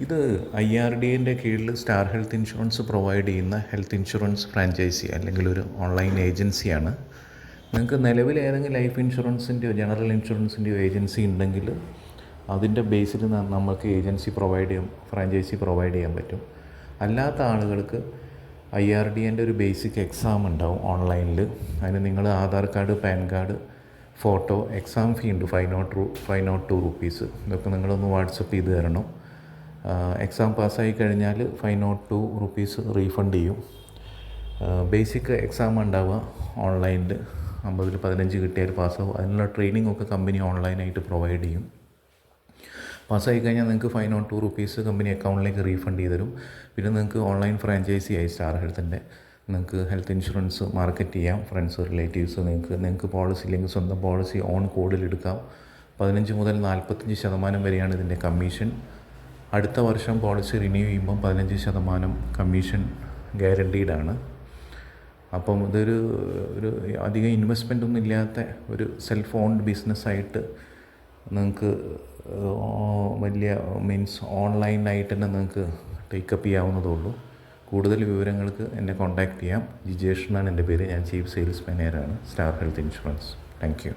ഇത് IRDAൻ്റെ കീഴിൽ star Health insurance provide ചെയ്യുന്ന ഹെൽത്ത് ഇൻഷുറൻസ് ഫ്രാഞ്ചൈസി അല്ലെങ്കിൽ ഒരു ഓൺലൈൻ ഏജൻസിയാണ്. നിങ്ങൾക്ക് നിലവിൽ ഏതെങ്കിലും ലൈഫ് ഇൻഷുറൻസിൻ്റെയോ ജനറൽ ഇൻഷുറൻസിൻ്റെയോ ഏജൻസി ഉണ്ടെങ്കിൽ അതിൻ്റെ ബേസിൽ നമുക്ക് ഫ്രാഞ്ചൈസി പ്രൊവൈഡ് ചെയ്യാൻ പറ്റും. അല്ലാത്ത ആളുകൾക്ക് IRDAൻ്റെ ഒരു ബേസിക് എക്സാം ഉണ്ടാവും ഓൺലൈനിൽ. അതിന് നിങ്ങൾ Aadhaar card, pan card, photo, exam fee ഉണ്ട് 502 റുപ്പീസ്. ഇതൊക്കെ നിങ്ങളൊന്ന് വാട്സപ്പ് ചെയ്ത് തരണം. എക്സാം പാസ്സായി കഴിഞ്ഞാൽ 502 റുപ്പീസ് റീഫണ്ട് ചെയ്യും. ബേസിക് എക്സാം ഉണ്ടാവുക ഓൺലൈനിൽ. 50ൽ 15 കിട്ടിയാൽ പാസ്സാവും. അതിനുള്ള ട്രെയിനിങ് ഒക്കെ കമ്പനി ഓൺലൈനായിട്ട് പ്രൊവൈഡ് ചെയ്യും. പാസ്സായി കഴിഞ്ഞാൽ നിങ്ങൾക്ക് 502 റുപ്പീസ് കമ്പനി അക്കൗണ്ടിലേക്ക് റീഫണ്ട് ചെയ്ത് തരും. പിന്നെ നിങ്ങൾക്ക് ഓൺലൈൻ ഫ്രാഞ്ചൈസി ആയി സ്റ്റാർ ഹെൽത്തിൻ്റെ നിങ്ങൾക്ക് ഹെൽത്ത് ഇൻഷുറൻസ് മാർക്കറ്റ് ചെയ്യാം. ഫ്രണ്ട്സ്, റിലേറ്റീവ്സ്, നിങ്ങൾക്ക് പോളിസി ഇല്ലെങ്കിൽ സ്വന്തം പോളിസി ഓൺ കോഡിൽ എടുക്കാം. 15 മുതൽ 45% വരെയാണ് ഇതിൻ്റെ കമ്മീഷൻ. അടുത്ത വർഷം പോളിസി റിന്യൂ ചെയ്യുമ്പം 15% കമ്മീഷൻ ഗ്യാരണ്ടീഡാണ്. അപ്പം ഇതൊരു അധികം ഇൻവെസ്റ്റ്മെൻ്റ് ഒന്നും ഇല്ലാത്ത ഒരു സെൽഫ് ഓൺഡ് ബിസിനസ്സായിട്ട് നിങ്ങൾക്ക് വലിയ ഓൺലൈനായിട്ട് തന്നെ നിങ്ങൾക്ക് ടേക്കപ്പ് ചെയ്യാവുന്നതേ ഉള്ളൂ. കൂടുതൽ വിവരങ്ങൾക്ക് എന്നെ കോൺടാക്റ്റ് ചെയ്യാം. ജിജേഷ് എന്നാണ് എൻ്റെ പേര്. ഞാൻ ചീഫ് സെയിൽസ് മാനേജറാണ് Star Health Insurance. Thank U.